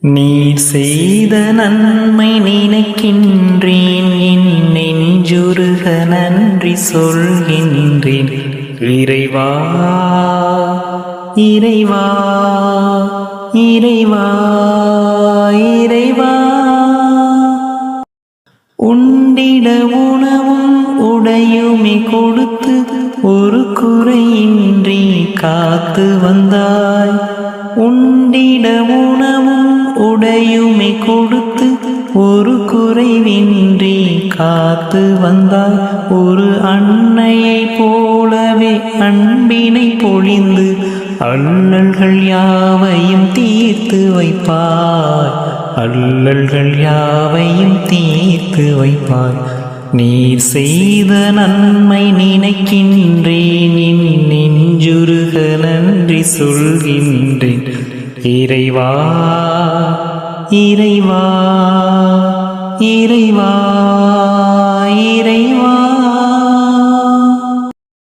நீர் செய்த நன்மை நினைக்கின்றேன், என் நெஞ்சுருக நன்றி சொல்கின்றேன். இறைவா இறைவா இறைவா இறைவா, உண்டிட உணவும் உடையுமே கொடுத்து ஒரு குறையின்றி காத்து வந்தாய். உண்டிட உணவும் உடையுமே கொடுத்து ஒரு குறைவின்றி காத்து வந்தாய். ஒரு அன்னையை போலவே அன்பினை பொழிந்து அல்லல்கள் யாவையும் தீர்த்து வைப்பாய். அல்லல்கள் யாவையும் தீர்த்து வைப்பாய். நீர் செய்த நன்மை நினைக்கின்றேன், என் நெஞ்சுருக நன்றி சொல்கின்றேன். இறைவா இறைவா இறைவா.